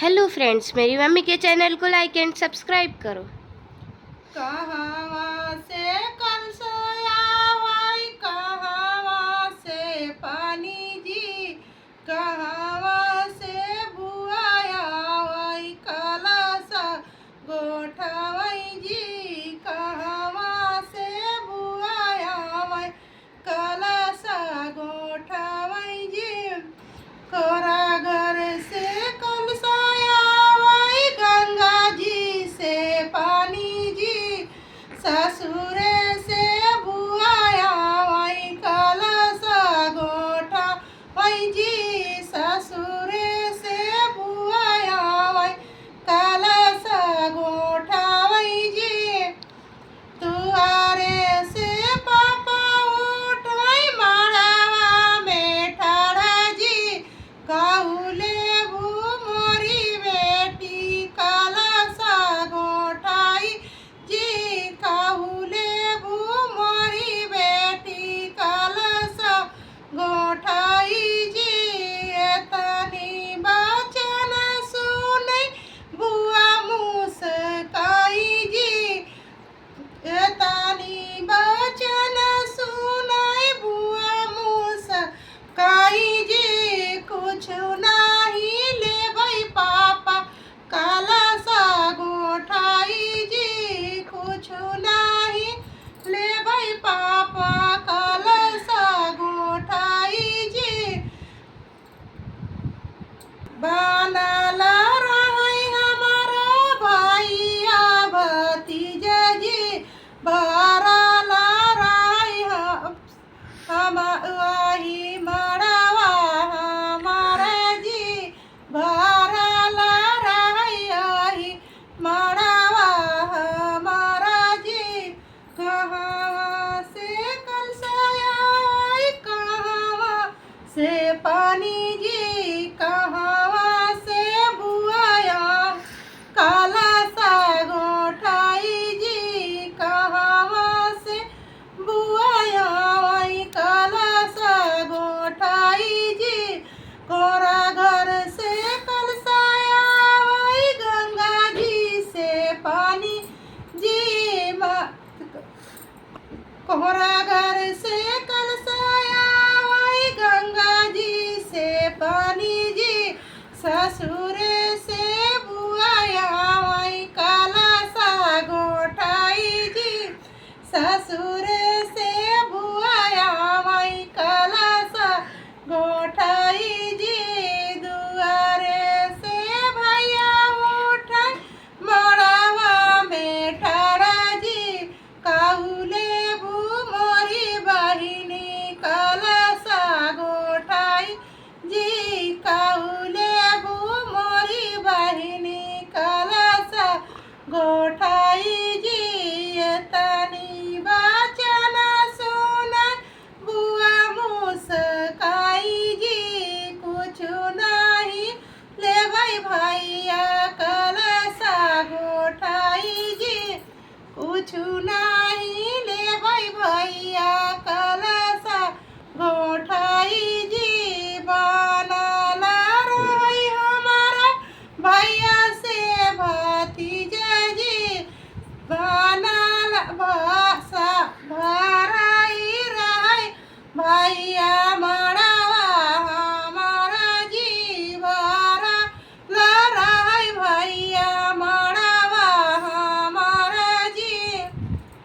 Hello friends, मेरी mummy के channel को लाइक एंड सब्सक्राइब करो। कहवा से कल सोया भाई, कहवा से पानी जी, कहवा से बुआया भाई कलसा गोठवई जी, कहवा से बुआया भाई कलसा गोठवई जी। कोरा घर से कल सोया भाई गंगा जी से पानी जी, ससुरे से बुआया वही कलसा गोठा वही जी, ससुरे से बुआया वही कलसा गोठा वही जी। तुआरे से पापा उठ वही मारवा में ठाड़ा जी, कहूले भू मोरी बेटी कलसा गोठाई जी, कहूले भू मोरी बेटी कलसा गोठाई जी। एतनी बचन सुनै बुआ मुस्काई जी, एतनी बचन सुनै बुआ मुस्काई जी। कुछ नहीं लेबै पापा कलसा गोठाई जी, कुछ नहीं लेबै पापा कलसा गोठाई जी। बनल रहै हमारा भैया भतीजा जी, भरल रहै हम वही मड़वा हमारा जी, भरल रहै यही मड़वा हमारा जी। कहवा से कलसाया कहवा से पानी जी, कहवा से बुआया कलसा गोठाई जी, कहवा से बुआया वही कलसा गोठाई जी। कोरा घर से कलसाया वही गंगा जी से पानी जी, कोहरा घर से कलसाया वही गंगा जी से पानी जी, ससुरे से बुआया वही कलसा गोठाई जी, ससुरे से बुआया वही कलसा गोठाई जी। दुआरे से भैया उठा मड़वा में ठाड़ा जी, कहूले मोरी बहिनी कलसा गोठाई जी, कहूले मोरी बहिनी कलसा गोठाई जी। एतनी बचन सुनै बुआ मुस्काई जी, कुछ नहीं लेबै भैया